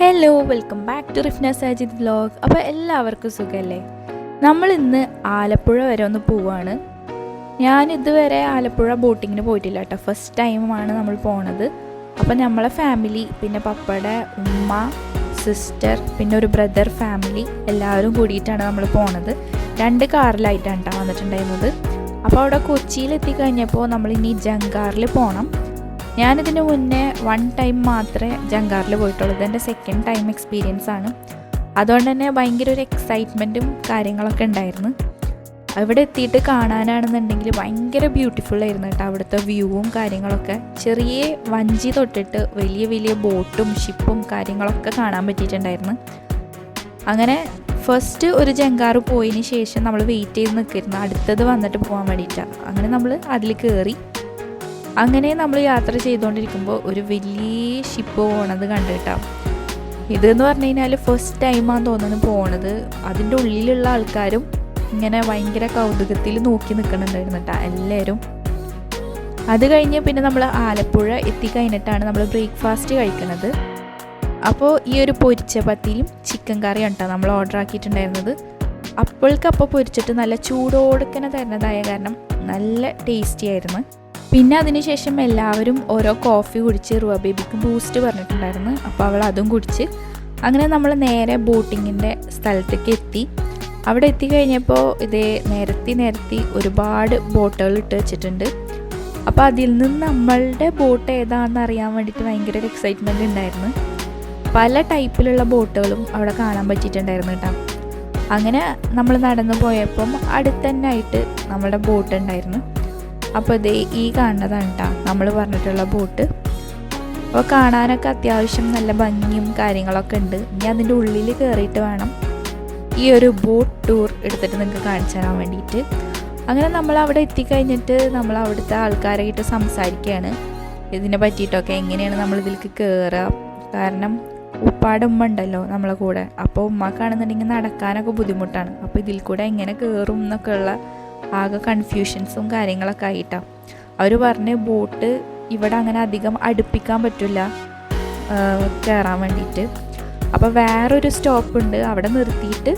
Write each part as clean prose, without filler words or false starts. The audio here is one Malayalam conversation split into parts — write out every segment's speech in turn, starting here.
Hello, welcome back to Rifna Sajid vlog. അപ്പോൾ എല്ലാവർക്കും സുഖമല്ലേ? നമ്മൾ ഇന്ന് ആലപ്പുഴ വരെ ഒന്ന് പോവാണ്. ഞാൻ ഇതുവരെ ആലപ്പുഴ ബോട്ടിങ്ങിന് പോയിട്ടില്ല കേട്ടോ. ഫസ്റ്റ് ടൈമാണ് നമ്മൾ പോണത്. അപ്പോൾ നമ്മളെ ഫാമിലി, പിന്നെ പപ്പയുടെ ഉമ്മ, സിസ്റ്റർ, പിന്നെ ഒരു ബ്രദർ ഫാമിലി എല്ലാവരും കൂടിയിട്ടാണ് നമ്മൾ പോണത്. 2 കാറിലായിട്ടാണ് കേട്ടോ വന്നിട്ടുണ്ടായിരുന്നത്. അപ്പോൾ അവിടെ കൊച്ചിയിലെത്തി കഴിഞ്ഞപ്പോൾ നമ്മൾ ഇനി ജങ്കാറിൽ പോകണം. ഞാനിതിന് മുന്നേ 1 ടൈം മാത്രമേ ജങ്കാറിൽ പോയിട്ടുള്ളൂ. ഇതെൻ്റെ സെക്കൻഡ് ടൈം എക്സ്പീരിയൻസ് ആണ്. അതുകൊണ്ട് തന്നെ ഭയങ്കര ഒരു എക്സൈറ്റ്മെൻറ്റും കാര്യങ്ങളൊക്കെ ഉണ്ടായിരുന്നു. അവിടെ എത്തിയിട്ട് കാണാനാണെന്നുണ്ടെങ്കിൽ ഭയങ്കര ബ്യൂട്ടിഫുൾ ആയിരുന്നു കേട്ടോ. അവിടുത്തെ വ്യൂവും കാര്യങ്ങളൊക്കെ, ചെറിയ വഞ്ചി തൊട്ടിട്ട് വലിയ വലിയ ബോട്ടും ഷിപ്പും കാര്യങ്ങളൊക്കെ കാണാൻ പറ്റിയിട്ടുണ്ടായിരുന്നു. അങ്ങനെ ഫസ്റ്റ് ഒരു ജങ്കാറ് പോയതിന് ശേഷം നമ്മൾ വെയിറ്റ് ചെയ്ത് നിൽക്കിയിരുന്നു അടുത്തത് വന്നിട്ട് പോകാൻ വേണ്ടിയിട്ടാണ്. അങ്ങനെ നമ്മൾ അതിൽ കയറി. അങ്ങനെ നമ്മൾ യാത്ര ചെയ്തുകൊണ്ടിരിക്കുമ്പോൾ ഒരു വലിയ ഷിപ്പ് പോകണത് കണ്ടിട്ടാണ്. ഇതെന്ന് പറഞ്ഞു കഴിഞ്ഞാൽ ഫസ്റ്റ് ടൈമാണെന്ന് തോന്നുന്നു പോണത്. അതിൻ്റെ ഉള്ളിലുള്ള ആൾക്കാരും ഇങ്ങനെ ഭയങ്കര കൗതുകത്തിൽ നോക്കി നിൽക്കുന്നുണ്ടായിരുന്നു കേട്ടോ എല്ലാവരും. അത് കഴിഞ്ഞ് പിന്നെ നമ്മൾ ആലപ്പുഴ എത്തിക്കഴിഞ്ഞിട്ടാണ് നമ്മൾ ബ്രേക്ക്ഫാസ്റ്റ് കഴിക്കുന്നത്. അപ്പോൾ ഈ ഒരു പൊരിച്ച പത്തിരിയും ചിക്കൻ കറിയാണ് കേട്ടോ നമ്മൾ ഓർഡർ ആക്കിയിട്ടുണ്ടായിരുന്നത്. അപ്പോഴേക്കപ്പോൾ പൊരിച്ചിട്ട് നല്ല ചൂടോടുക്കനെ തരുന്നതായ കാരണം നല്ല ടേസ്റ്റി ആയിരുന്നു. പിന്നെ അതിനുശേഷം എല്ലാവരും ഓരോ കോഫി കുടിച്ച്, റുവ ബേബിക്ക് ബൂസ്റ്റ് പറഞ്ഞിട്ടുണ്ടായിരുന്നു. അപ്പോൾ അവൾ അതും കുടിച്ച് അങ്ങനെ നമ്മൾ നേരെ ബോട്ടിങ്ങിൻ്റെ സ്ഥലത്തേക്ക് എത്തി. അവിടെ എത്തിക്കഴിഞ്ഞപ്പോൾ ഇതേ നിരത്തി ഒരുപാട് ബോട്ടുകൾ ഇട്ട് വെച്ചിട്ടുണ്ട്. അപ്പോൾ അതിൽ നിന്ന് നമ്മളുടെ ബോട്ട് ഏതാണെന്ന് അറിയാൻ വേണ്ടിയിട്ട് ഭയങ്കര ഒരു എക്സൈറ്റ്മെൻറ്റ് ഉണ്ടായിരുന്നു. പല ടൈപ്പിലുള്ള ബോട്ടുകളും അവിടെ കാണാൻ പറ്റിയിട്ടുണ്ടായിരുന്നു കേട്ടോ. അങ്ങനെ നമ്മൾ നടന്നു പോയപ്പം അടുത്ത് തന്നെ ആയിട്ട് നമ്മളുടെ ബോട്ട് ഉണ്ടായിരുന്നു. അപ്പോൾ ഇതേ ഈ കാണുന്നതാണ് കേട്ടോ നമ്മൾ പറഞ്ഞിട്ടുള്ള ബോട്ട്. അപ്പോൾ കാണാനൊക്കെ അത്യാവശ്യം നല്ല ഭംഗിയും കാര്യങ്ങളൊക്കെ ഉണ്ട്. ഇനി അതിൻ്റെ ഉള്ളിൽ കയറിയിട്ട് വേണം ഈ ഒരു ബോട്ട് ടൂർ എടുത്തിട്ട് നിങ്ങൾക്ക് കാണിച്ചു തരാൻ വേണ്ടിയിട്ട്. അങ്ങനെ നമ്മൾ അവിടെ എത്തിക്കഴിഞ്ഞിട്ട് നമ്മൾ അവിടുത്തെ ആൾക്കാരായിട്ട് സംസാരിക്കുകയാണ് ഇതിനെ പറ്റിയിട്ടൊക്കെ, എങ്ങനെയാണ് നമ്മളിതിലേക്ക് കയറുക. കാരണം ഉപ്പാടെ ഉമ്മ ഉണ്ടല്ലോ നമ്മളെ കൂടെ. അപ്പോൾ ഉമ്മക്കാണെന്നുണ്ടെങ്കിൽ നടക്കാനൊക്കെ ബുദ്ധിമുട്ടാണ്. അപ്പോൾ ഇതിൽ കൂടെ എങ്ങനെ കയറും എന്നൊക്കെ ഉള്ള ആകെ കൺഫ്യൂഷൻസും കാര്യങ്ങളൊക്കെ ആയിട്ടാണ്. അവർ പറഞ്ഞ് ബോട്ട് ഇവിടെ അങ്ങനെ അധികം അടുപ്പിക്കാൻ പറ്റില്ല കയറാൻ വേണ്ടിയിട്ട്. അപ്പോൾ വേറൊരു സ്റ്റോപ്പുണ്ട്, അവിടെ നിർത്തിയിട്ട്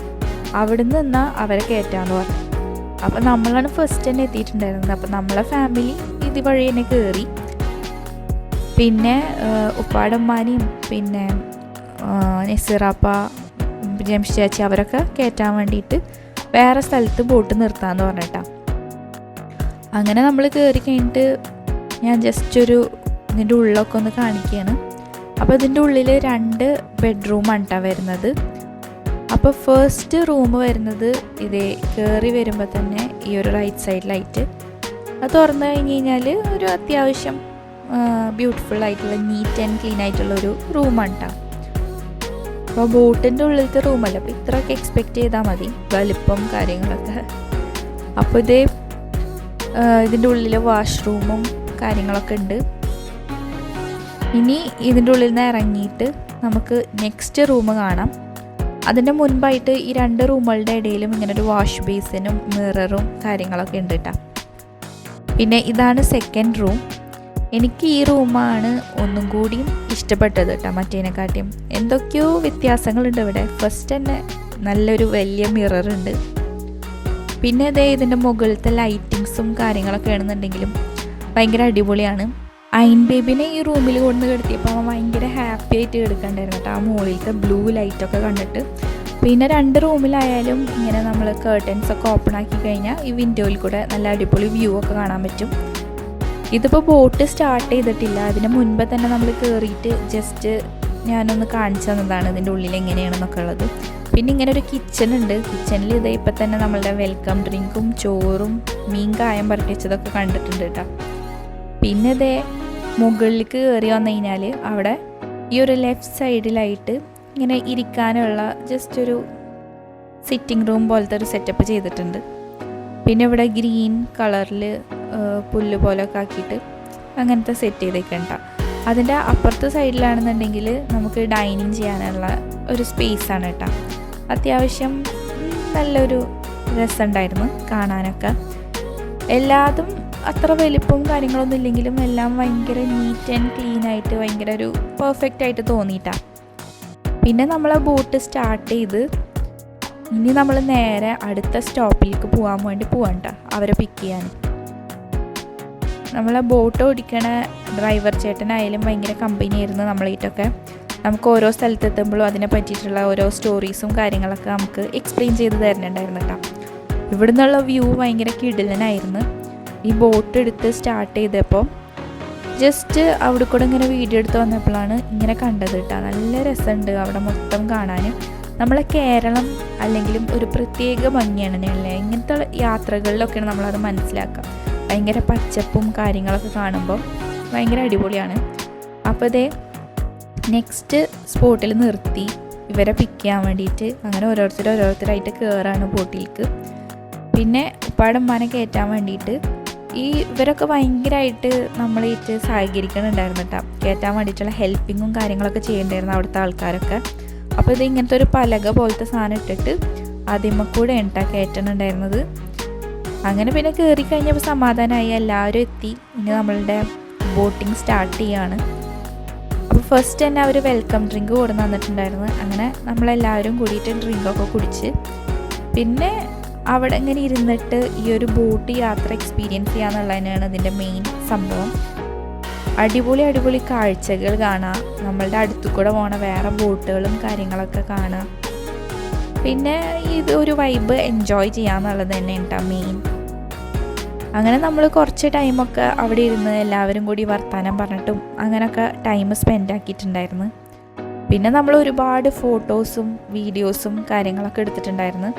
അവിടെ നിന്നാൽ അവരെ കയറ്റാമെന്ന് പറഞ്ഞു. അപ്പോൾ നമ്മളാണ് ഫസ്റ്റ് തന്നെ എത്തിയിട്ടുണ്ടായിരുന്നത്. അപ്പോൾ നമ്മളെ ഫാമിലി ഇതുവഴി തന്നെ കയറി. പിന്നെ ഉപ്പാടമ്മാനെയും പിന്നെ നസീറാപ്പ, ജംഷി ചേച്ചി അവരൊക്കെ കയറ്റാൻ വേണ്ടിയിട്ട് വേറെ സ്ഥലത്ത് ബോട്ട് നിർത്താമെന്ന് പറഞ്ഞിട്ടാണ്. അങ്ങനെ നമ്മൾ കയറി കഴിഞ്ഞിട്ട് ഞാൻ ജസ്റ്റ് ഇതിൻ്റെ ഉള്ളിലൊക്കെ ഒന്ന് കാണിക്കുകയാണ്. അപ്പോൾ ഇതിൻ്റെ ഉള്ളിൽ 2 ബെഡ്റൂമാണ് കേട്ടോ വരുന്നത്. അപ്പോൾ ഫസ്റ്റ് റൂം വരുന്നത് ഇതേ കയറി വരുമ്പോൾ തന്നെ ഈ ഒരു റൈറ്റ് സൈഡിലായിട്ട്. അത് തുറന്നു കഴിഞ്ഞ് കഴിഞ്ഞാൽ ഒരു അത്യാവശ്യം ബ്യൂട്ടിഫുൾ ആയിട്ടുള്ള നീറ്റ് ആൻഡ് ക്ലീൻ ആയിട്ടുള്ളൊരു റൂമാണ് കേട്ടോ. അപ്പോൾ ബോട്ടിൻ്റെ ഉള്ളിലത്തെ റൂമല്ല, അപ്പോൾ ഇത്രയൊക്കെ എക്സ്പെക്റ്റ് ചെയ്താൽ മതി വലിപ്പം കാര്യങ്ങളൊക്കെ. അപ്പോൾ ഇതിൻ്റെ ഉള്ളിൽ വാഷ്റൂമും കാര്യങ്ങളൊക്കെ ഉണ്ട്. ഇനി ഇതിൻ്റെ ഉള്ളിൽ നിന്ന് ഇറങ്ങിയിട്ട് നമുക്ക് നെക്സ്റ്റ് റൂം കാണാം. അതിൻ്റെ മുൻപായിട്ട് ഈ 2 റൂമുകളുടെ ഇടയിലും ഇങ്ങനെ ഒരു വാഷ് ബേസിനും മിററും കാര്യങ്ങളൊക്കെ ഉണ്ട് കേട്ടോ. പിന്നെ ഇതാണ് സെക്കൻഡ് റൂം. എനിക്ക് ഈ റൂമാണ് ഒന്നും കൂടിയും ഇഷ്ടപ്പെട്ടത് കേട്ടോ മറ്റേതിനെക്കാട്ടിയും. എന്തൊക്കെയോ വ്യത്യാസങ്ങളുണ്ട് ഇവിടെ. ഫസ്റ്റ് തന്നെ നല്ലൊരു വലിയ മിററുണ്ട്. പിന്നെ ഇതിൻ്റെ മുകളിലത്തെ ലൈറ്റിങ്സും കാര്യങ്ങളൊക്കെ ആണെന്നുണ്ടെങ്കിലും ഭയങ്കര അടിപൊളിയാണ്. അയിൻ ബേബിനെ ഈ റൂമിൽ കൊണ്ടു കിടത്തിയപ്പോൾ അവൻ ഭയങ്കര ഹാപ്പി ആയിട്ട് കിടക്കണ്ടായിരുന്നു കേട്ടോ, ആ മുകളിലത്തെ ബ്ലൂ ലൈറ്റൊക്കെ കണ്ടിട്ട്. പിന്നെ 2 റൂമിലായാലും ഇങ്ങനെ നമ്മൾ കേർട്ടൻസൊക്കെ ഓപ്പൺ ആക്കി കഴിഞ്ഞാൽ ഈ വിൻഡോയിൽ കൂടെ നല്ല അടിപൊളി വ്യൂ ഒക്കെ കാണാൻ പറ്റും. ഇതിപ്പോൾ ബോട്ട് സ്റ്റാർട്ട് ചെയ്തിട്ടില്ല, അതിന് മുൻപ് തന്നെ നമ്മൾ കയറിയിട്ട് ജസ്റ്റ് ഞാനൊന്ന് കാണിച്ചു തന്നതാണ് ഇതിൻ്റെ ഉള്ളിൽ എങ്ങനെയാണെന്നൊക്കെ ഉള്ളത്. പിന്നെ ഇങ്ങനെ ഒരു കിച്ചൺ ഉണ്ട്. കിച്ചണിൽ ഇപ്പം തന്നെ നമ്മളുടെ വെൽക്കം ഡ്രിങ്കും ചോറും മീൻ കായം പരട്ടിച്ചതൊക്കെ കണ്ടിട്ടുണ്ട് കേട്ടോ. പിന്നെ മുകളിലേക്ക് കയറി വന്നു കഴിഞ്ഞാൽ അവിടെ ഈ ഒരു ലെഫ്റ്റ് സൈഡിലായിട്ട് ഇങ്ങനെ ഇരിക്കാനുള്ള ജസ്റ്റ് ഒരു സിറ്റിംഗ് റൂം പോലത്തെ ഒരു സെറ്റപ്പ് ചെയ്തിട്ടുണ്ട്. പിന്നെ ഇവിടെ ഗ്രീൻ കളറിൽ പുല്ല് പോലൊക്കെ ആക്കിയിട്ട് അങ്ങനത്തെ സെറ്റ് ചെയ്തേക്കണ്ട. അതിൻ്റെ അപ്പുറത്തെ സൈഡിലാണെന്നുണ്ടെങ്കിൽ നമുക്ക് ഡൈനിങ് ചെയ്യാനുള്ള ഒരു സ്പേസാണ് കേട്ടോ. അത്യാവശ്യം നല്ലൊരു രസമുണ്ടായിരുന്നു കാണാനൊക്കെ. എല്ലാതും അത്ര വലിപ്പവും കാര്യങ്ങളൊന്നും ഇല്ലെങ്കിലും എല്ലാം ഭയങ്കര നീറ്റ് ആൻഡ് ക്ലീൻ ആയിട്ട് ഭയങ്കര ഒരു പെർഫെക്റ്റ് ആയിട്ട് തോന്നിയിട്ടാണ്. പിന്നെ നമ്മളെ ബോട്ട് സ്റ്റാർട്ട് ചെയ്ത് ഇനി നമ്മൾ നേരെ അടുത്ത സ്റ്റോപ്പിലേക്ക് പോകാൻ വേണ്ടി പോകണ്ട അവരെ പിക്ക് ചെയ്യാൻ. നമ്മളെ ബോട്ട് ഓടിക്കണ ഡ്രൈവർ ചേട്ടനായാലും ഭയങ്കര കമ്പനിയായിരുന്നു നമ്മളായിട്ടൊക്കെ. നമുക്ക് ഓരോ സ്ഥലത്തെത്തുമ്പോഴും അതിനെ പറ്റിയിട്ടുള്ള ഓരോ സ്റ്റോറീസും കാര്യങ്ങളൊക്കെ നമുക്ക് എക്സ്പ്ലെയിൻ ചെയ്ത് തരുന്നുണ്ടായിരുന്നു കേട്ടോ. ഇവിടെ നിന്നുള്ള വ്യൂ ഭയങ്കര കിടിലനായിരുന്നു. ഈ ബോട്ട് എടുത്ത് സ്റ്റാർട്ട് ചെയ്തപ്പോൾ ജസ്റ്റ് അവിടെ കൂടെ ഇങ്ങനെ വീഡിയോ എടുത്ത് വന്നപ്പോഴാണ് ഇങ്ങനെ കണ്ടത് കേട്ടോ. നല്ല രസമുണ്ട് അവിടെ മൊത്തം കാണാൻ. നമ്മളെ കേരളം അല്ലെങ്കിലും ഒരു പ്രത്യേക ഭംഗിയാണ് അല്ലേ. ഇങ്ങനത്തെ യാത്രകളിലൊക്കെയാണ് നമ്മളത് മനസ്സിലാക്കുക. ഭയങ്കര പച്ചപ്പും കാര്യങ്ങളൊക്കെ കാണുമ്പോൾ ഭയങ്കര അടിപൊളിയാണ്. അപ്പോൾ ഇതേ നെക്സ്റ്റ് സ്പോട്ടിൽ നിർത്തി ഇവരെ പിക്ക് ചെയ്യാൻ വേണ്ടിയിട്ട് അങ്ങനെ ഓരോരുത്തരായിട്ട് കയറാണ് ബോട്ടിലേക്ക്. പിന്നെ ഉപ്പാടമ്മാനെ കയറ്റാൻ വേണ്ടിയിട്ട് ഇവരൊക്കെ ഭയങ്കരമായിട്ട് നമ്മളായിട്ട് സഹകരിക്കണുണ്ടായിരുന്നു കേട്ടോ. കയറ്റാൻ വേണ്ടിയിട്ടുള്ള ഹെൽപ്പിങ്ങും കാര്യങ്ങളൊക്കെ ചെയ്യണ്ടായിരുന്നു അവിടുത്തെ ആൾക്കാരൊക്കെ. അപ്പോൾ ഇത് ഇങ്ങനത്തെ ഒരു പലക പോലത്തെ സാധനം ഇട്ടിട്ട് ആദ്യമ കൂടെ കേട്ടോ കയറ്റണുണ്ടായിരുന്നത്. അങ്ങനെ പിന്നെ കയറി കഴിഞ്ഞപ്പോൾ സമാധാനമായി, എല്ലാവരും എത്തി. ഇനി നമ്മളുടെ ബോട്ടിങ് സ്റ്റാർട്ട് ചെയ്യാണ്. അപ്പോൾ ഫസ്റ്റ് തന്നെ അവർ വെൽക്കം ഡ്രിങ്ക് കൊടുന്ന് തന്നിട്ടുണ്ടായിരുന്നു. അങ്ങനെ നമ്മളെല്ലാവരും കൂടിയിട്ട് ഡ്രിങ്കൊക്കെ കുടിച്ച് പിന്നെ അവിടെ ഇങ്ങനെ ഇരുന്നിട്ട് ഈ ഒരു ബോട്ട് യാത്ര എക്സ്പീരിയൻസ് ചെയ്യാന്നുള്ളത് തന്നെയാണ് ഇതിൻ്റെ മെയിൻ സംഭവം. അടിപൊളി കാഴ്ചകൾ കാണാം, നമ്മളുടെ അടുത്തു കൂടെ പോണ വേറെ ബോട്ടുകളും കാര്യങ്ങളൊക്കെ കാണാം. പിന്നെ ഇത് ഒരു വൈബ് എൻജോയ് ചെയ്യാന്നുള്ളത് തന്നെ ഉണ്ടാവും മെയിൻ. അങ്ങനെ നമ്മൾ കുറച്ച് ടൈമൊക്കെ അവിടെ ഇരുന്ന് എല്ലാവരും കൂടി വർത്താനം പറഞ്ഞിട്ടും അങ്ങനെയൊക്കെ ടൈം സ്പെൻഡ് ആക്കിയിട്ടുണ്ടായിരുന്നു. പിന്നെ നമ്മൾ ഒരുപാട് ഫോട്ടോസും വീഡിയോസും കാര്യങ്ങളൊക്കെ എടുത്തിട്ടുണ്ടായിരുന്നു.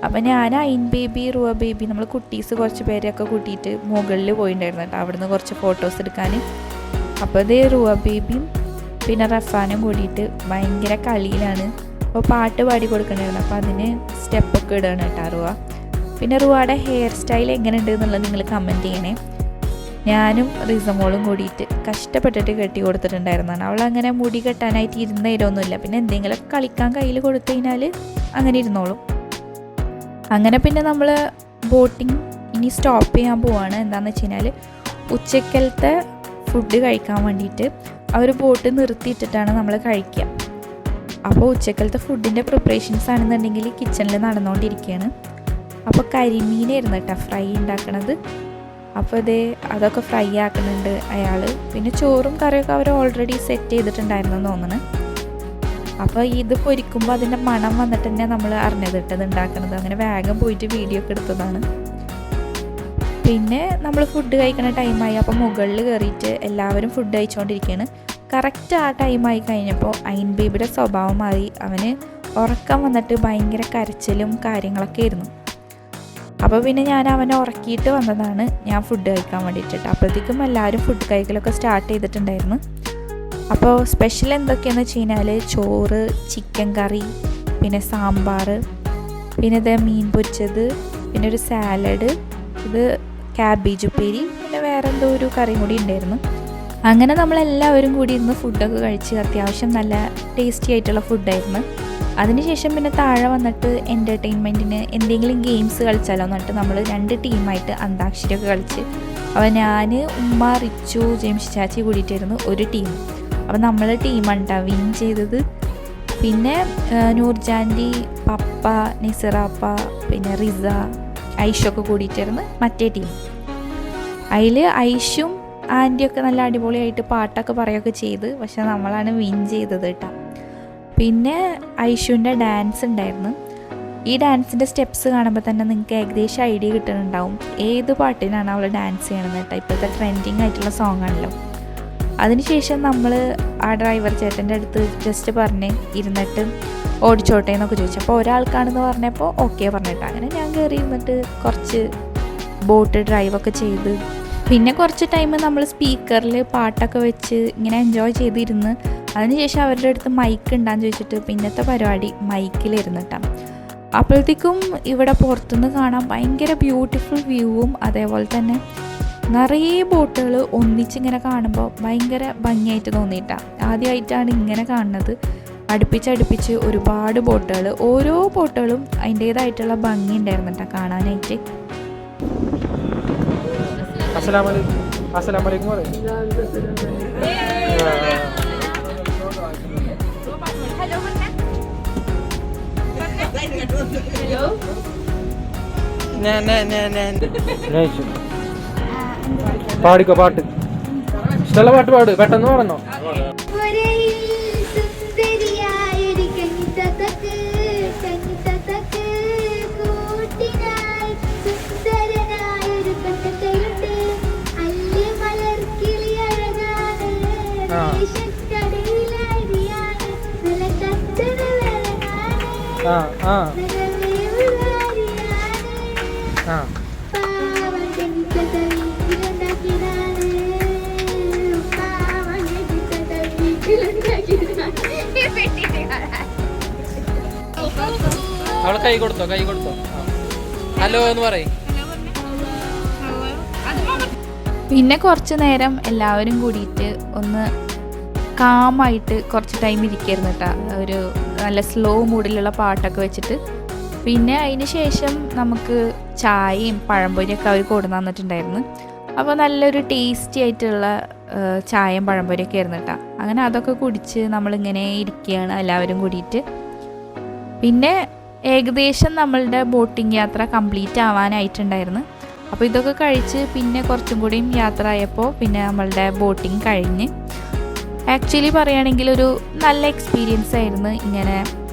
അപ്പോൾ ഞാൻ അയിൻ ബേബി, റുവ ബേബി, നമ്മൾ കുട്ടീസ് കുറച്ച് പേരെയൊക്കെ കൂട്ടിയിട്ട് മുകളിൽ പോയിട്ടുണ്ടായിരുന്നു കേട്ടോ അവിടുന്ന് കുറച്ച് ഫോട്ടോസ് എടുക്കാൻ. അപ്പോൾ ഇത് റുവ ബേബിയും പിന്നെ റഫാനും കൂടിയിട്ട് ഭയങ്കര കളിയിലാണ്. അപ്പോൾ പാട്ട് പാടി കൊടുക്കണമായിരുന്നു. അപ്പോൾ അതിന് സ്റ്റെപ്പൊക്കെ ഇടുകയാണ് കേട്ടോ റുവ. പിന്നെ റുവയുടെ ഹെയർ സ്റ്റൈൽ എങ്ങനെയുണ്ട് എന്നുള്ളത് നിങ്ങൾ കമൻറ്റ് ചെയ്യണേ. ഞാനും റിസമോളും കൂടിയിട്ട് കഷ്ടപ്പെട്ടിട്ട് കെട്ടി കൊടുത്തിട്ടുണ്ടായിരുന്നതാണ്. അവളങ്ങനെ മുടി കെട്ടാനായിട്ട് ഇരുന്ന തരമൊന്നുമില്ല. പിന്നെ എന്തെങ്കിലും കളിക്കാൻ കയ്യിൽ കൊടുത്തു കഴിഞ്ഞാൽ അങ്ങനെ ഇരുന്നോളും. അങ്ങനെ പിന്നെ നമ്മൾ ബോട്ടിങ് ഇനി സ്റ്റോപ്പ് ചെയ്യാൻ പോവാണ്. എന്താണെന്ന് വെച്ച് കഴിഞ്ഞാൽ ഉച്ചക്കലത്തെ ഫുഡ് കഴിക്കാൻ വേണ്ടിയിട്ട് അവർ ബോട്ട് നിർത്തിയിട്ടിട്ടാണ് നമ്മൾ കഴിക്കുക. അപ്പോൾ ഉച്ചക്കലത്തെ ഫുഡിൻ്റെ പ്രിപ്പറേഷൻസ് ആണെന്നുണ്ടെങ്കിൽ കിച്ചണിൽ നടന്നുകൊണ്ടിരിക്കുകയാണ്. അപ്പോൾ കരിമീനായിരുന്നു കേട്ടോ ഫ്രൈ ഉണ്ടാക്കണത്. അപ്പോൾ അതൊക്കെ ഫ്രൈ ആക്കുന്നുണ്ട് അയാൾ. പിന്നെ ചോറും കറിയൊക്കെ അവർ ഓൾറെഡി സെറ്റ് ചെയ്തിട്ടുണ്ടായിരുന്നു തോന്നുന്നു. അപ്പോൾ ഇത് പൊരിക്കുമ്പോൾ അതിൻ്റെ മണം വന്നിട്ട് തന്നെ നമ്മൾ അറിഞ്ഞത് ഇട്ടത് ഉണ്ടാക്കുന്നത്. അങ്ങനെ വേഗം പോയിട്ട് വീഡിയോ ഒക്കെ എടുത്തതാണ്. പിന്നെ നമ്മൾ ഫുഡ് കഴിക്കണ ടൈമായി. അപ്പോൾ മുകളിൽ കയറിയിട്ട് എല്ലാവരും ഫുഡ് കഴിച്ചുകൊണ്ടിരിക്കുകയാണ്. കറക്റ്റ് ആ ടൈമായി കഴിഞ്ഞപ്പോൾ അയിൻ ബേബിയുടെ സ്വഭാവം മാറി. അവന് ഉറക്കം വന്നിട്ട് ഭയങ്കര കരച്ചിലും കാര്യങ്ങളൊക്കെ ആയിരുന്നു. അപ്പോൾ പിന്നെ ഞാൻ അവനെ ഉറക്കിയിട്ട് വന്നതാണ് ഞാൻ ഫുഡ് കഴിക്കാൻ വേണ്ടിയിട്ട്. അപ്പോഴത്തേക്കും എല്ലാവരും ഫുഡ് കഴിക്കലൊക്കെ സ്റ്റാർട്ട് ചെയ്തിട്ടുണ്ടായിരുന്നു. അപ്പോൾ സ്പെഷ്യൽ എന്തൊക്കെയാണെന്ന് വെച്ച് കഴിഞ്ഞാൽ ചോറ്, ചിക്കൻ കറി, പിന്നെ സാമ്പാർ, പിന്നെ ഇത് മീൻ പൊരിച്ചത്, പിന്നെ ഒരു സാലഡ്, ഇത് ക്യാബേജ് ഉപ്പേരി, പിന്നെ വേറെ എന്തോ ഒരു കറിയും കൂടി ഉണ്ടായിരുന്നു. അങ്ങനെ നമ്മളെല്ലാവരും കൂടി ഇരുന്ന് ഫുഡൊക്കെ കഴിച്ച് അത്യാവശ്യം നല്ല ടേസ്റ്റി ആയിട്ടുള്ള ഫുഡായിരുന്നു. അതിനുശേഷം പിന്നെ താഴെ വന്നിട്ട് എൻ്റർടൈൻമെൻറ്റിന് എന്തെങ്കിലും ഗെയിംസ് കളിച്ചാലോ എന്നിട്ട് നമ്മൾ 2 ടീമായിട്ട് അന്താക്ഷരിയൊക്കെ കളിച്ച്. അപ്പോൾ ഞാൻ, ഉമ്മ, റിച്ചു, ജെയിംസ് ചാച്ചി കൂടിയിട്ടായിരുന്നു ഒരു ടീം. അപ്പോൾ നമ്മളെ ടീമാണ് കേട്ടോ വിൻ ചെയ്തത്. പിന്നെ നൂർജാൻറ്റി, പപ്പ, നിസറാപ്പ, പിന്നെ റിസ, ഐഷൊക്കെ കൂടിയിട്ടായിരുന്നു മറ്റേ ടീം. അതിൽ ഐഷും ആൻറ്റിയൊക്കെ നല്ല അടിപൊളിയായിട്ട് പാട്ടൊക്കെ പറയുകയൊക്കെ ചെയ്ത്. പക്ഷെ നമ്മളാണ് വിൻ ചെയ്തത് കേട്ടോ. പിന്നെ ഐഷുവിൻ്റെ ഡാൻസ് ഉണ്ടായിരുന്നു. ഈ ഡാൻസിൻ്റെ സ്റ്റെപ്സ് കാണുമ്പോൾ തന്നെ നിങ്ങൾക്ക് ഏകദേശം ഐഡിയ കിട്ടുന്നുണ്ടാവും ഏത് പാട്ടിനാണ് അവൾ ഡാൻസ് ചെയ്യണമെന്ന് കേട്ടോ. ഇപ്പോഴത്തെ ട്രെൻഡിങ് ആയിട്ടുള്ള സോങ് ആണല്ലോ. അതിനുശേഷം നമ്മൾ ആ ഡ്രൈവർ ചേട്ടൻ്റെ അടുത്ത് ജസ്റ്റ് പറഞ്ഞ് ഇരുന്നിട്ട് ഓടിച്ചോട്ടെ എന്നൊക്കെ ചോദിച്ചു. അപ്പോൾ ഒരാൾക്കാണെന്ന് പറഞ്ഞപ്പോൾ ഓക്കെ പറഞ്ഞിട്ട് അങ്ങനെ ഞാൻ കയറി ഇരുന്നിട്ട് കുറച്ച് ബോട്ട് ഡ്രൈവൊക്കെ ചെയ്ത്. പിന്നെ കുറച്ച് ടൈം നമ്മൾ സ്പീക്കറിൽ പാട്ടൊക്കെ വെച്ച് ഇങ്ങനെ എൻജോയ് ചെയ്തിരുന്ന്. അതിനുശേഷം അവരുടെ അടുത്ത് മൈക്ക് ഉണ്ടാന്ന് ചോദിച്ചിട്ട് പിന്നത്തെ പരിപാടി മൈക്കിലിരുന്ന് കേട്ടോ. അപ്പോഴത്തേക്കും ഇവിടെ പുറത്തുനിന്ന് കാണാൻ ഭയങ്കര ബ്യൂട്ടിഫുൾ വ്യൂവും അതേപോലെ തന്നെ നിറയെ ബോട്ടുകൾ ഒന്നിച്ചിങ്ങനെ കാണുമ്പോൾ ഭയങ്കര ഭംഗിയായിട്ട് തോന്നിയിട്ടാണ്. ആദ്യമായിട്ടാണ് ഇങ്ങനെ കാണുന്നത്. അടുപ്പിച്ചടുപ്പിച്ച് ഒരുപാട് ബോട്ടുകൾ, ഓരോ ബോട്ടുകളും അതിൻ്റേതായിട്ടുള്ള ഭംഗി ഉണ്ടായിരുന്നു കേട്ടോ കാണാനായിട്ട്. പാടിക്കോ പാട്ട് ഇഷ്ടമുള്ള പാട്ട് പാട് പെട്ടെന്ന് പറഞ്ഞോ. അവളെ കൈ കൊടുത്തോ ഹലോ എന്ന് പറയും. പിന്നെ കുറച്ച് നേരം എല്ലാവരും കൂടിയിട്ട് ഒന്ന് കാമായിട്ട് കുറച്ച് ടൈം ഇരിക്കായിരുന്നു കേട്ടോ. ഒരു നല്ല സ്ലോ മൂഡിലുള്ള പാട്ടൊക്കെ വെച്ചിട്ട്. പിന്നെ അതിന് ശേഷം നമുക്ക് ചായയും പഴംപൊരിയൊക്കെ അവർ കൊടുന്ന് തന്നിട്ടുണ്ടായിരുന്നു. അപ്പോൾ നല്ലൊരു ടേസ്റ്റി ആയിട്ടുള്ള ചായയും പഴംപൊരിയൊക്കെ ആയിരുന്നു കേട്ടോ. അങ്ങനെ അതൊക്കെ കുടിച്ച് നമ്മളിങ്ങനെ ഇരിക്കുകയാണ് എല്ലാവരും കൂടിയിട്ട്. പിന്നെ ഏകദേശം നമ്മളുടെ ബോട്ടിംഗ് യാത്ര കംപ്ലീറ്റ് ആവാനായിട്ടുണ്ടായിരുന്നു. അപ്പോൾ ഇതൊക്കെ കഴിച്ച് പിന്നെ കുറച്ചും കൂടിയും യാത്ര ആയപ്പോൾ പിന്നെ നമ്മളുടെ ബോട്ടിംഗ് കഴിഞ്ഞ്. ആക്ച്വലി പറയുകയാണെങ്കിൽ ഒരു നല്ല എക്സ്പീരിയൻസ് ആയിരുന്നു ഇങ്ങനെ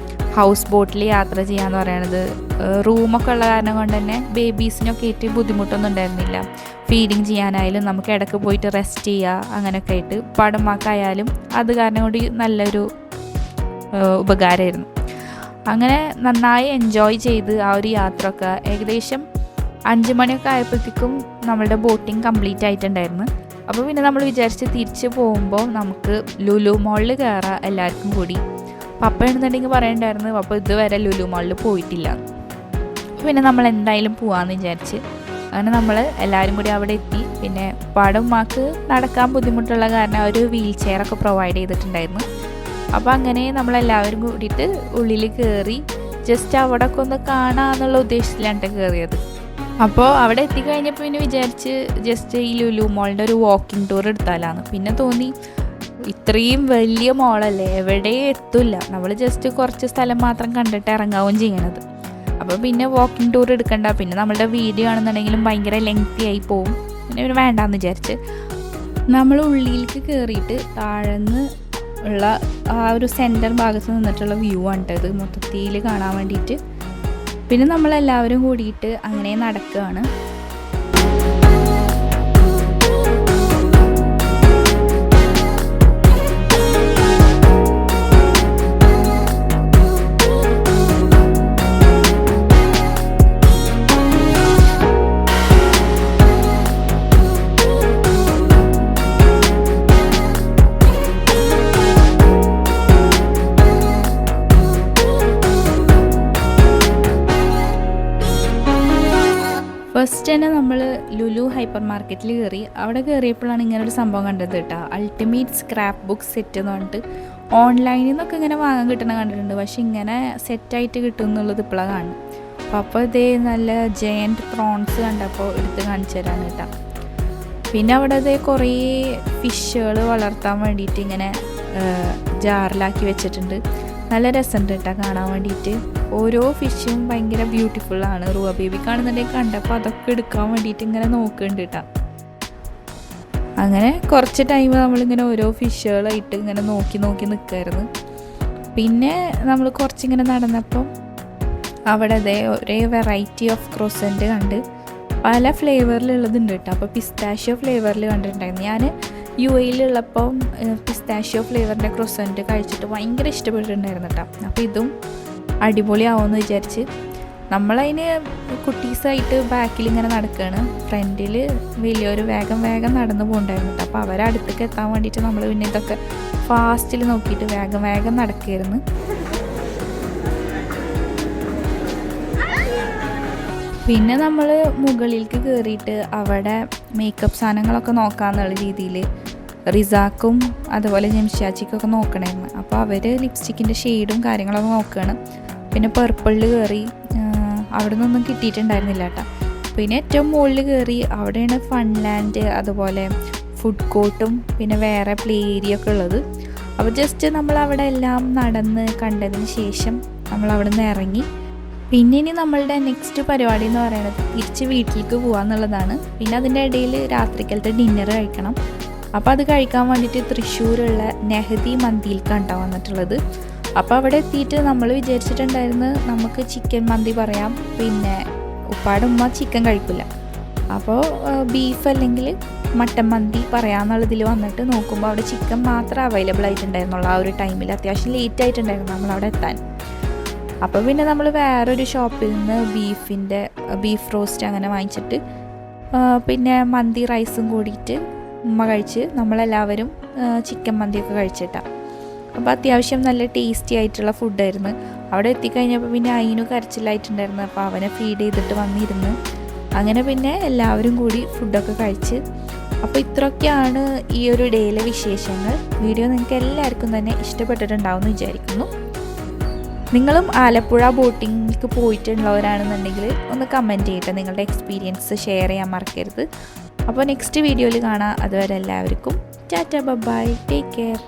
ഹൗസ് ബോട്ടിൽ യാത്ര ചെയ്യാന്ന് പറയണത്. റൂമൊക്കെ ഉള്ള കാരണം കൊണ്ട് തന്നെ ബേബീസിനൊക്കെ ആയിട്ട് ബുദ്ധിമുട്ടൊന്നും ഉണ്ടായിരുന്നില്ല. ഫീഡിങ് ചെയ്യാനായാലും നമുക്ക് ഇടയ്ക്ക് പോയിട്ട് റെസ്റ്റ് ചെയ്യുക അങ്ങനെയൊക്കെ ആയിട്ട്. പടമാക്കായാലും അത് കാരണം കൊണ്ട് നല്ലൊരു ഉപകാരമായിരുന്നു. അങ്ങനെ നന്നായി എൻജോയ് ചെയ്ത് ആ ഒരു യാത്രയൊക്കെ ഏകദേശം 5 മണിയൊക്കെ ആയപ്പോഴത്തേക്കും നമ്മളുടെ ബോട്ടിങ് കംപ്ലീറ്റ് ആയിട്ടുണ്ടായിരുന്നു. അപ്പോൾ പിന്നെ നമ്മൾ വിചാരിച്ച് തിരിച്ച് പോകുമ്പോൾ നമുക്ക് ലുലു മോളിൽ കയറാം എല്ലാവർക്കും കൂടി. പപ്പ എന്നുണ്ടെങ്കിൽ പറയണ്ടായിരുന്നു അപ്പോൾ ഇതുവരെ ലുലു മോളിൽ പോയിട്ടില്ല. പിന്നെ നമ്മൾ എന്തായാലും പോകാമെന്ന് വിചാരിച്ച് അങ്ങനെ നമ്മൾ എല്ലാവരും കൂടി അവിടെ എത്തി. പിന്നെ ഉമ്മാക്ക് നടക്കാൻ ബുദ്ധിമുട്ടുള്ള കാരണം ഒരു വീൽ ചെയറൊക്കെ പ്രൊവൈഡ് ചെയ്തിട്ടുണ്ടായിരുന്നു. അപ്പോൾ അങ്ങനെ നമ്മളെല്ലാവരും കൂടിയിട്ട് ഉള്ളിൽ കയറി ജസ്റ്റ് അവിടെ ഒക്കെ ഒന്ന് കാണാമെന്നുള്ള ഉദ്ദേശത്തിലാണ് കയറിയത്. അപ്പോൾ അവിടെ എത്തിക്കഴിഞ്ഞപ്പോൾ പിന്നെ വിചാരിച്ച് ജസ്റ്റ് ഈ ലുലു മോളിൻ്റെ ഒരു വാക്കിംഗ് ടൂർ എടുത്താലാണ്. പിന്നെ തോന്നി ഇത്രയും വലിയ മോളല്ലേ എവിടെയും എത്തില്ല, നമ്മൾ ജസ്റ്റ് കുറച്ച് സ്ഥലം മാത്രം കണ്ടിട്ട് ഇറങ്ങാവും ചെയ്യണത്. അപ്പോൾ പിന്നെ വാക്കിംഗ് ടൂർ എടുക്കണ്ട, പിന്നെ നമ്മളുടെ വീഡിയോ ആണെന്നുണ്ടെങ്കിലും ഭയങ്കര ലെങ്തി ആയി പോവും, പിന്നെ വേണ്ടാന്ന് വിചാരിച്ച് നമ്മൾ ഉള്ളിലേക്ക് കയറിയിട്ട് താഴന്ന് ഉള്ള ആ ഒരു സെൻറ്റർ ഭാഗത്ത് നിന്നിട്ടുള്ള വ്യൂ ആണ് ഇത് മൊത്തത്തിൽ കാണാൻ വേണ്ടിയിട്ട്. പിന്നെ നമ്മളെല്ലാവരും കൂടിയിട്ട് അങ്ങനെ നടക്കുകയാണ്. ഫസ്റ്റ് തന്നെ നമ്മൾ ലുലു ഹൈപ്പർ മാർക്കറ്റിൽ കയറി. അവിടെ കയറിയപ്പോഴാണ് ഇങ്ങനൊരു സംഭവം കണ്ടത് കേട്ടോ. അൾട്ടിമേറ്റ് സ്ക്രാപ്പ് ബുക്ക് സെറ്റ് എന്ന് പറഞ്ഞിട്ട് ഓൺലൈനിൽ നിന്നൊക്കെ ഇങ്ങനെ വാങ്ങാൻ കിട്ടണ കണ്ടിട്ടുണ്ട്, പക്ഷെ ഇങ്ങനെ സെറ്റായിട്ട് കിട്ടും എന്നുള്ളത് ഇപ്പോഴാണ് കാണുന്നത്. അപ്പോൾ ഇതേ നല്ല ജയൻറ്റ് പ്രോൺസ് കണ്ടപ്പോൾ എടുത്ത് കാണിച്ചു തരാൻ കേട്ടോ. പിന്നെ അവിടെ അതേ കുറേ ഫിഷുകൾ വളർത്താൻ വേണ്ടിയിട്ട് ഇങ്ങനെ ജാറിലാക്കി വെച്ചിട്ടുണ്ട്. നല്ല രസമുണ്ട് കേട്ടോ കാണാൻ വേണ്ടിയിട്ട്. ഓരോ ഫിഷും ഭയങ്കര ബ്യൂട്ടിഫുള്ളാണ്. റുവ ബേബി കാണുന്നുണ്ടെങ്കിൽ കണ്ടപ്പോൾ അതൊക്കെ എടുക്കാൻ വേണ്ടിയിട്ട് ഇങ്ങനെ നോക്കുന്നുണ്ട് കേട്ടോ. അങ്ങനെ കുറച്ച് ടൈം നമ്മളിങ്ങനെ ഓരോ ഫിഷുകളായിട്ട് ഇങ്ങനെ നോക്കി നിൽക്കുമായിരുന്നു. പിന്നെ നമ്മൾ കുറച്ചിങ്ങനെ നടന്നപ്പോൾ അവിടെ ഒരേ വെറൈറ്റി ഓഫ് ക്രോസൻറ്റ് കണ്ട് പല ഫ്ലേവറിലുള്ളതുണ്ട് കേട്ടോ. അപ്പോൾ പിസ്താഷ്യോ ഫ്ലേവറിൽ കണ്ടിട്ടുണ്ടായിരുന്നു. ഞാൻ UAE-ലുള്ളപ്പം പിസ്താഷ്യോ ഫ്ലേവറിൻ്റെ ക്രോസൻറ്റ് കഴിച്ചിട്ട് ഭയങ്കര ഇഷ്ടപ്പെട്ടിട്ടുണ്ടായിരുന്നു കേട്ടോ. അപ്പോൾ ഇതും അടിപൊളിയാവുമെന്ന് വിചാരിച്ച് നമ്മളതിന് കുട്ടീസായിട്ട് ബാക്കിൽ ഇങ്ങനെ നടക്കുകയാണ്. ഫ്രണ്ടിൽ വലിയൊരു വേഗം നടന്നു പോകണ്ടായിരുന്നു കേട്ടോ. അപ്പോൾ അവരെ അടുത്തേക്ക് എത്താൻ വേണ്ടിയിട്ട് നമ്മൾ പിന്നെ ഇതൊക്കെ ഫാസ്റ്റിൽ നോക്കിയിട്ട് വേഗം നടക്കുകയായിരുന്നു. പിന്നെ നമ്മൾ മുകളിലേക്ക് കയറിയിട്ട് അവിടെ മേക്കപ്പ് സാധനങ്ങളൊക്കെ നോക്കാമെന്നുള്ള രീതിയിൽ റിസാക്കും അതുപോലെ ജംഷാച്ചിക്കൊക്കെ നോക്കണമായിരുന്നു. അപ്പോൾ അവർ ലിപ്സ്റ്റിക്കിൻ്റെ ഷെയ്ഡും കാര്യങ്ങളൊക്കെ നോക്കുകയാണ്. പിന്നെ പർപ്പിളിൽ കയറി, അവിടെ നിന്നൊന്നും കിട്ടിയിട്ടുണ്ടായിരുന്നില്ല കേട്ടോ. പിന്നെ ഏറ്റവും മുകളിൽ കയറി അവിടെയാണ് ഫൺലാൻഡ് അതുപോലെ ഫുഡ് കോർട്ടും പിന്നെ വേറെ പ്ലേ ഏരിയ ഒക്കെ ഉള്ളത്. അപ്പോൾ ജസ്റ്റ് നമ്മൾ അവിടെ എല്ലാം നടന്ന് കണ്ടതിന് ശേഷം നമ്മൾ അവിടെ നിന്ന് ഇറങ്ങി പിന്നെ ഇനി നമ്മളുടെ നെക്സ്റ്റ് പരിപാടി എന്ന് പറയുന്നത് തിരിച്ച് വീട്ടിലേക്ക് പോകാമെന്നുള്ളതാണ്. പിന്നെ അതിൻ്റെ ഇടയിൽ രാത്രിക്കലത്തെ ഡിന്നർ കഴിക്കണം. അപ്പോൾ അത് കഴിക്കാൻ വേണ്ടിയിട്ട് തൃശ്ശൂരുള്ള നെഹദി മന്തിയിലേക്കാണ് കേട്ടോ വന്നിട്ടുള്ളത്. അപ്പോൾ അവിടെ എത്തിയിട്ട് നമ്മൾ വിചാരിച്ചിട്ടുണ്ടായിരുന്നു നമുക്ക് ചിക്കൻ മന്തി പറയാം, പിന്നെ ഉപ്പാടുമ്മ ചിക്കൻ കഴിക്കില്ല, അപ്പോൾ ബീഫ് അല്ലെങ്കിൽ മട്ടൻ മന്തി പറയാമെന്നുള്ളതിൽ വന്നിട്ട് നോക്കുമ്പോൾ അവിടെ ചിക്കൻ മാത്രമേ അവൈലബിൾ ആയിട്ടുണ്ടായിരുന്നുള്ളൂ. ആ ഒരു ടൈമിൽ അത്യാവശ്യം ലേറ്റ് ആയിട്ടുണ്ടായിരുന്നു നമ്മളവിടെ എത്താൻ. അപ്പോൾ പിന്നെ നമ്മൾ വേറൊരു ഷോപ്പിൽ നിന്ന് ബീഫ് റോസ്റ്റ് അങ്ങനെ വാങ്ങിച്ചിട്ട് പിന്നെ മന്തി റൈസും കൂടിയിട്ട് ഉമ്മ കഴിച്ച് നമ്മളെല്ലാവരും ചിക്കൻ മന്തിയൊക്കെ കഴിച്ചിട്ടാണ്. അപ്പോൾ അത്യാവശ്യം നല്ല ടേസ്റ്റി ആയിട്ടുള്ള ഫുഡായിരുന്നു. അവിടെ എത്തിക്കഴിഞ്ഞപ്പോൾ പിന്നെ അതിനു കരച്ചിലായിട്ടുണ്ടായിരുന്നു. അപ്പോൾ അവനെ ഫീഡ് ചെയ്തിട്ട് വന്നിരുന്ന് അങ്ങനെ പിന്നെ എല്ലാവരും കൂടി ഫുഡൊക്കെ കഴിച്ച്. അപ്പോൾ ഇത്രയൊക്കെയാണ് ഈ ഒരു ഡേയിലെ വിശേഷങ്ങൾ. വീഡിയോ നിങ്ങൾക്ക് എല്ലാവർക്കും തന്നെ ഇഷ്ടപ്പെട്ടിട്ടുണ്ടാവും എന്ന് വിചാരിക്കുന്നു. നിങ്ങളും ആലപ്പുഴ ബോട്ടിങ്ങിലേക്ക് പോയിട്ടുള്ളവരാണെന്നുണ്ടെങ്കിൽ ഒന്ന് കമൻറ്റ് ചെയ്യട്ടെ, നിങ്ങളുടെ എക്സ്പീരിയൻസ് ഷെയർ ചെയ്യാൻ മറക്കരുത്. അപ്പോൾ നെക്സ്റ്റ് വീഡിയോയിൽ കാണാം. അതുവരെ എല്ലാവർക്കും ടാറ്റ ബൈ, ടേക്ക് കെയർ.